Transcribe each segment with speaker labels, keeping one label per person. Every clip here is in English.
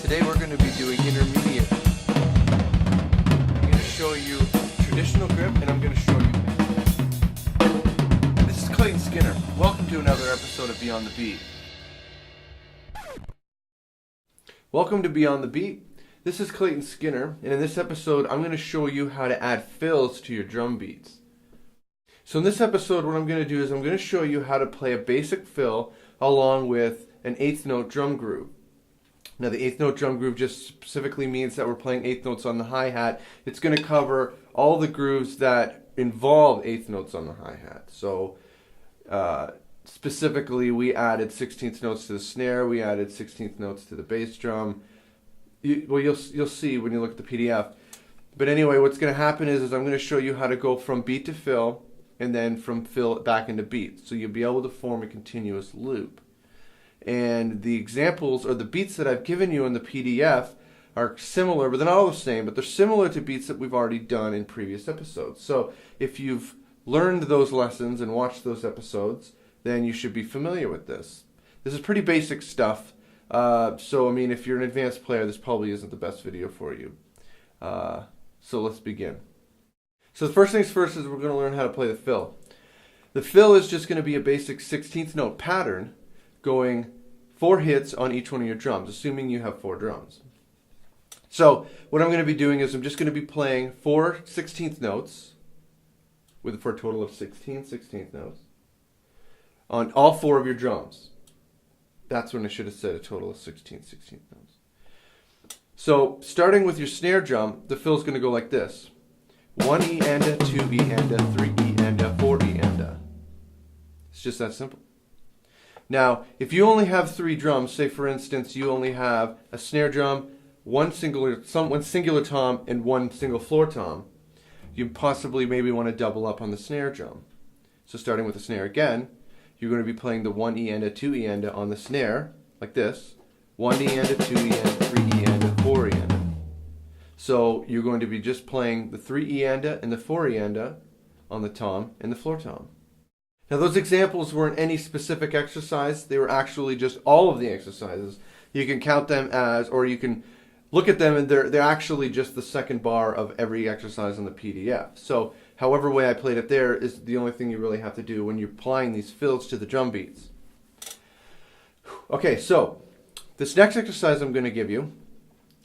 Speaker 1: Today we're going to be doing intermediate. I'm going to show you traditional grip and I'm going to show you. This is Clayton Skinner. Welcome to another episode of Beyond the Beat. Welcome to Beyond the Beat. This is Clayton Skinner, and in this episode I'm going to show you how to add fills to your drum beats. So in this episode what I'm going to do is I'm going to show you how to play a basic fill along with an eighth note drum groove. Now the eighth note drum groove just specifically means that we're playing eighth notes on the hi-hat. It's going to cover all the grooves that involve eighth notes on the hi-hat. So specifically we added 16th notes to the snare, we added 16th notes to the bass drum. You'll see when you look at the PDF. But anyway, what's going to happen is I'm going to show you how to go from beat to fill and then from fill back into beat. So you'll be able to form a continuous loop. And the examples or the beats that I've given you in the PDF are similar, but they're not all the same, but they're similar to beats that we've already done in previous episodes. So if you've learned those lessons and watched those episodes, then you should be familiar with this. This is pretty basic stuff. So I mean, if you're an advanced player, this probably isn't the best video for you. So let's begin. So the first things first is we're going to learn how to play the fill. The fill is just going to be a basic 16th note pattern going 4 hits on each one of your drums, assuming you have 4 drums. So what I'm going to be doing is I'm just going to be playing 4 16th notes for a total of 16 16th notes on all 4 of your drums. That's when I should have said a total of 16 16th notes. So starting with your snare drum, the fill is going to go like this. 1 E and a, 2 E and a, 3 E and a, 4 E and a. It's just that simple. Now, if you only have 3 drums, say for instance you only have a snare drum, one singular tom, and one single floor tom, you possibly maybe want to double up on the snare drum. So starting with the snare again, you're going to be playing the 1 E and a, 2 E and a on the snare, like this. 1 E and a, 2 E and a, 3 E and a, 4 E and a. So you're going to be just playing the 3 E and a and the 4 E and a on the tom and the floor tom. Now those examples weren't any specific exercise, they were actually just all of the exercises. You can count them as, or you can look at them and they're actually just the second bar of every exercise on the PDF. So however way I played it there is the only thing you really have to do when you're applying these fills to the drum beats. Okay, so this next exercise I'm going to give you,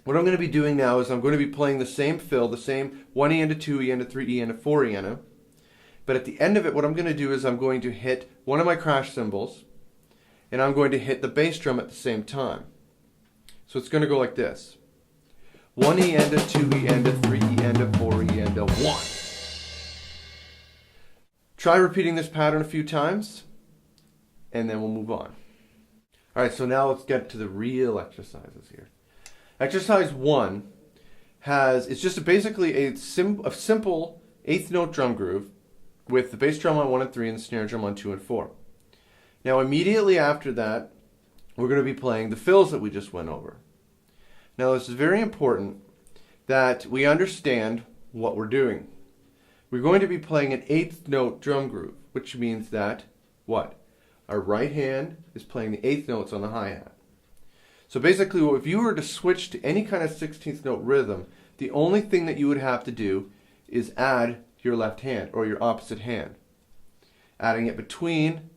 Speaker 1: what I'm going to be doing now is I'm going to be playing the same fill, the same 1 E and a, 2 E and a, 3 E and a, 4 E and a. But at the end of it, what I'm going to do is I'm going to hit one of my crash cymbals, and I'm going to hit the bass drum at the same time. So it's going to go like this. 1 E and a, 2 E and a, 3 E and a, 4 E and a, 1. Try repeating this pattern a few times, and then we'll move on. Alright, so now let's get to the real exercises here. Exercise 1 it's just basically a simple 8th note drum groove with the bass drum on 1 and 3 and the snare drum on 2 and 4. Now immediately after that, we're going to be playing the fills that we just went over. Now this is very important that we understand what we're doing. We're going to be playing an 8th note drum groove, which means that, what? Our right hand is playing the 8th notes on the hi-hat. So basically, if you were to switch to any kind of 16th note rhythm, the only thing that you would have to do is add your left hand or your opposite hand. Adding it between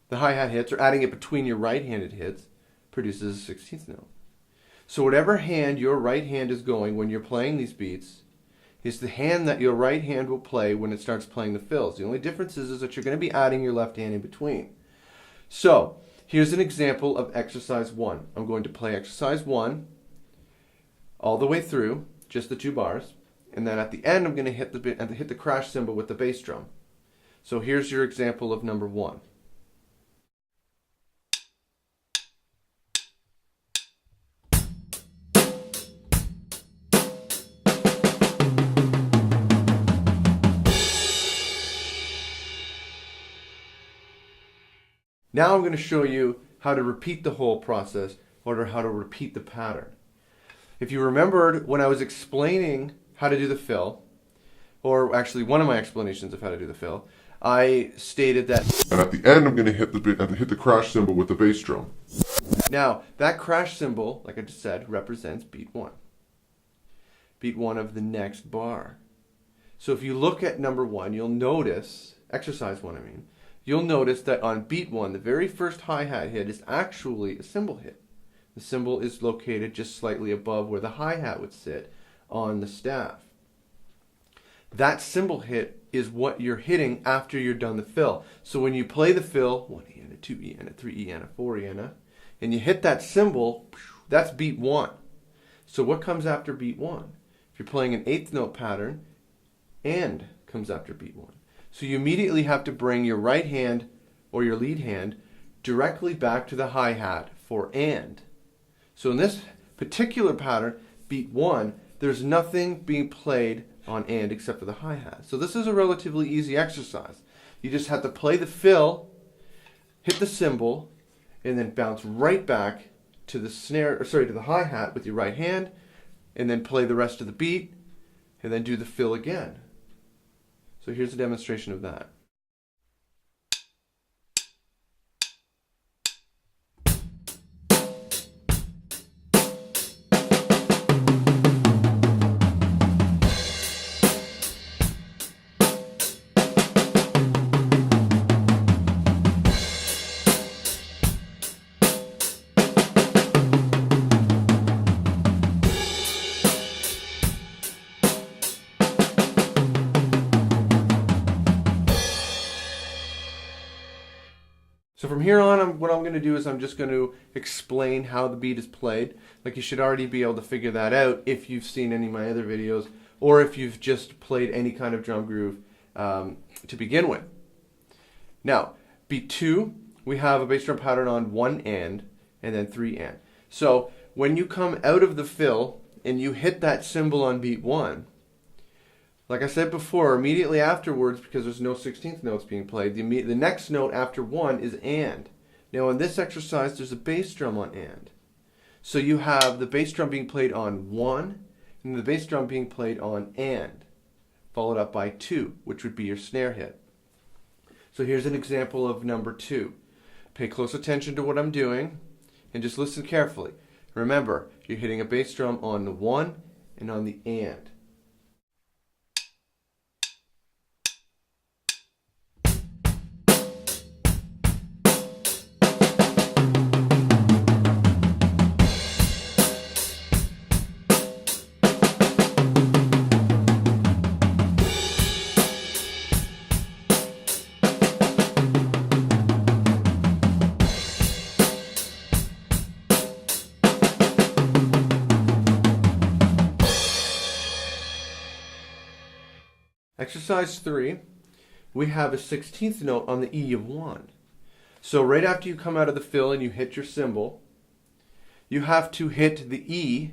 Speaker 1: the hi-hat hits or adding it between your right-handed hits produces a 16th note. So whatever hand your right hand is going when you're playing these beats is the hand that your right hand will play when it starts playing the fills. The only difference is that you're going to be adding your left hand in between. So here's an example of exercise 1. I'm going to play exercise 1 all the way through, just the 2 bars, and then at the end I'm going to hit the crash cymbal with the bass drum. So here's your example of number 1. Now I'm going to show you how to repeat the whole process or how to repeat the pattern. If you remembered when I was explaining how to do the fill, or actually one of my explanations of how to do the fill, I stated that.
Speaker 2: And at the end, I'm going to hit the crash cymbal with the bass drum.
Speaker 1: Now, that crash cymbal, like I just said, represents beat 1. Beat 1 of the next bar. So if you look at number 1, you'll notice, exercise 1 I mean, you'll notice that on beat 1, the very first hi-hat hit is actually a cymbal hit. The cymbal is located just slightly above where the hi-hat would sit on the staff. That cymbal hit is what you're hitting after you're done the fill. So when you play the fill, 1 EN, a 2 EN, a 3 EN, a 4 EN, and you hit that cymbal, that's beat 1. So what comes after beat 1? If you're playing an 8th note pattern, and comes after beat 1. So you immediately have to bring your right hand or your lead hand directly back to the hi-hat for and. So in this particular pattern, beat 1, there's nothing being played on and except for the hi-hat. So this is a relatively easy exercise. You just have to play the fill, hit the cymbal, and then bounce right back to the snare, or sorry, to the hi-hat with your right hand, and then play the rest of the beat, and then do the fill again. So here's a demonstration of that. So from here on, what I'm going to do is I'm just going to explain how the beat is played. Like, you should already be able to figure that out if you've seen any of my other videos, or if you've just played any kind of drum groove to begin with. Now, beat 2, we have a bass drum pattern on 1 and then 3 and. So when you come out of the fill and you hit that cymbal on beat 1, like I said before, immediately afterwards, because there's no 16th notes being played, the next note after 1 is and. Now in this exercise, there's a bass drum on and. So you have the bass drum being played on 1, and the bass drum being played on and, followed up by 2, which would be your snare hit. So here's an example of number 2. Pay close attention to what I'm doing, and just listen carefully. Remember, you're hitting a bass drum on the 1 and on the and. Exercise 3, we have a 16th note on the E of 1. So right after you come out of the fill and you hit your cymbal, you have to hit the E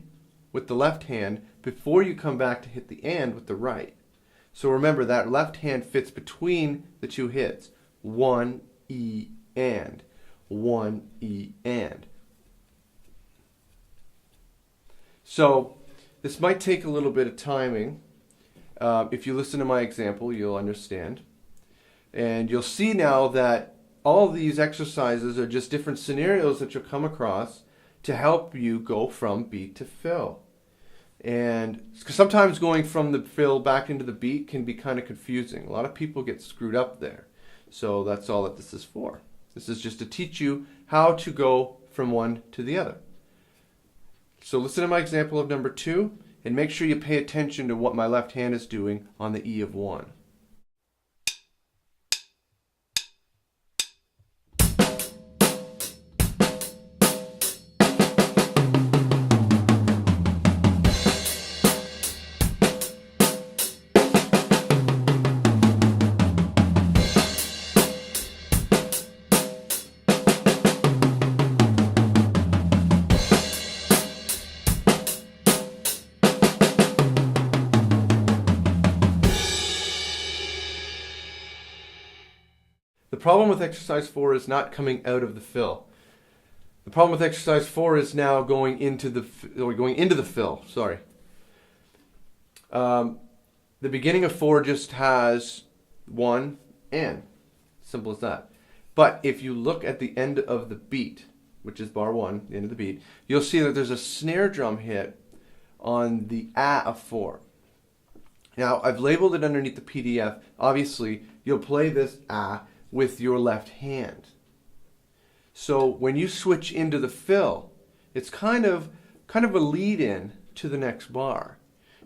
Speaker 1: with the left hand before you come back to hit the and with the right. So remember, that left hand fits between the two hits. 1 E and. 1 E and. So this might take a little bit of timing. If you listen to my example, you'll understand. And you'll see now that all these exercises are just different scenarios that you'll come across to help you go from beat to fill. And sometimes going from the fill back into the beat can be kind of confusing. A lot of people get screwed up there. So that's all that this is for. This is just to teach you how to go from one to the other. So listen to my example of number 2. And make sure you pay attention to what my left hand is doing on the E of 1. The problem with exercise 4 is not coming out of the fill. The problem with exercise 4 is now going into the fill. Sorry. The beginning of 4 just has 1 and. Simple as that. But if you look at the end of the beat, which is bar 1, the end of the beat, you'll see that there's a snare drum hit on the A of 4. Now, I've labeled it underneath the PDF. Obviously, you'll play this A with your left hand. So when you switch into the fill, it's kind of a lead-in to the next bar.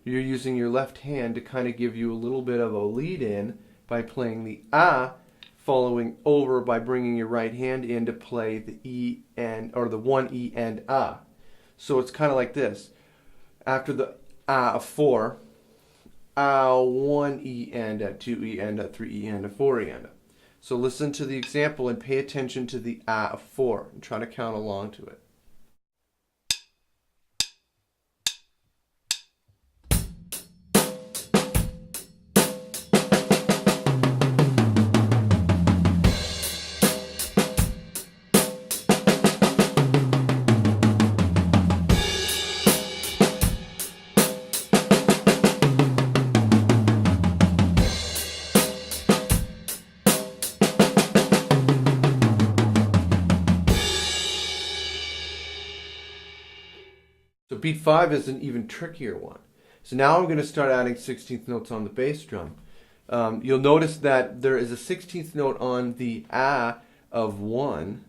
Speaker 1: You're using your left hand to kind of give you a little bit of a lead-in by playing the A, following over by bringing your right hand in to play the E and, or the 1 E and A. So it's kind of like this. After the A of 4, A, 1 E and A, 2 E and A, 3 E and A, 4 E and A. So listen to the example and pay attention to the A of 4 and try to count along to it. So beat 5 is an even trickier one. So now I'm going to start adding 16th notes on the bass drum. You'll notice that there is a 16th note on the A of 1,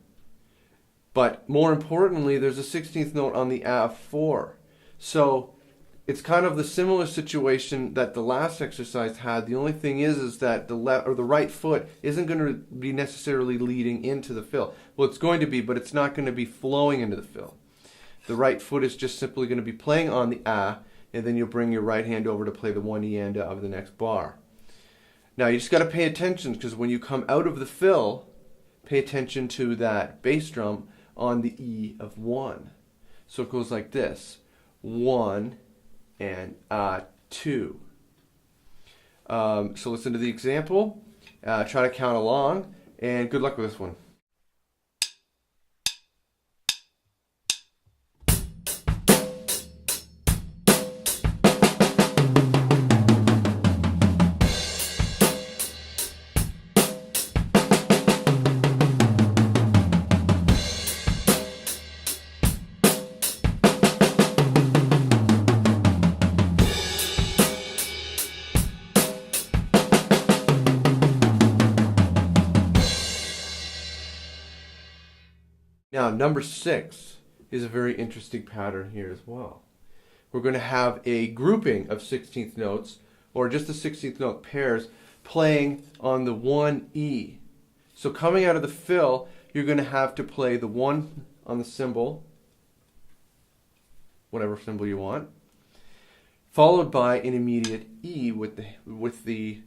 Speaker 1: but more importantly, there's a 16th note on the A of 4. So it's kind of the similar situation that the last exercise had. The only thing is that the left or the right foot isn't going to be necessarily leading into the fill. Well, it's going to be, but it's not going to be flowing into the fill. The right foot is just simply going to be playing on the A, and then you'll bring your right hand over to play the 1 E and A of the next bar. Now you just got to pay attention, because when you come out of the fill, pay attention to that bass drum on the E of 1. So it goes like this: 1 and A, 2. So listen to the example, try to count along, and good luck with this one. Now, number 6 is a very interesting pattern here as well. We're going to have a grouping of 16th notes, or just the 16th note pairs, playing on the 1 E. So coming out of the fill, you're going to have to play the 1 on the cymbal, whatever cymbal you want, followed by an immediate E with the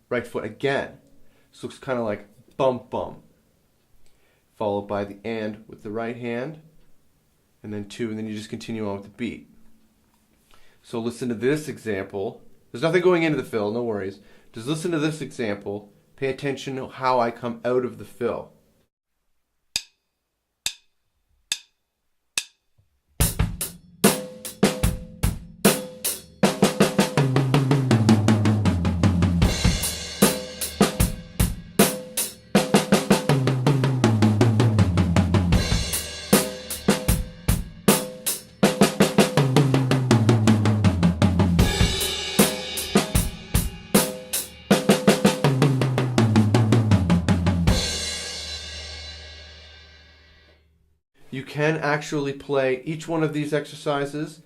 Speaker 1: right foot again. So it's kind of like bump bump. Followed by the and with the right hand, and then 2, and then you just continue on with the beat. So listen to this example. There's nothing going into the fill, no worries. Just listen to this example. Pay attention to how I come out of the fill. You can actually play each one of these exercises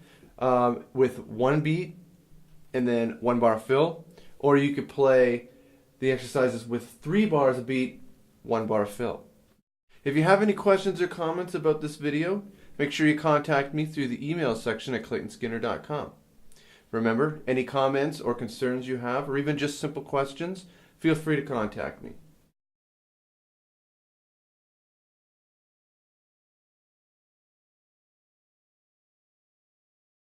Speaker 1: with 1 beat and then 1 bar fill, or you could play the exercises with 3 bars a beat, 1 bar fill. If you have any questions or comments about this video, make sure you contact me through the email section at claytonskinner.com. Remember, any comments or concerns you have, or even just simple questions, feel free to contact me.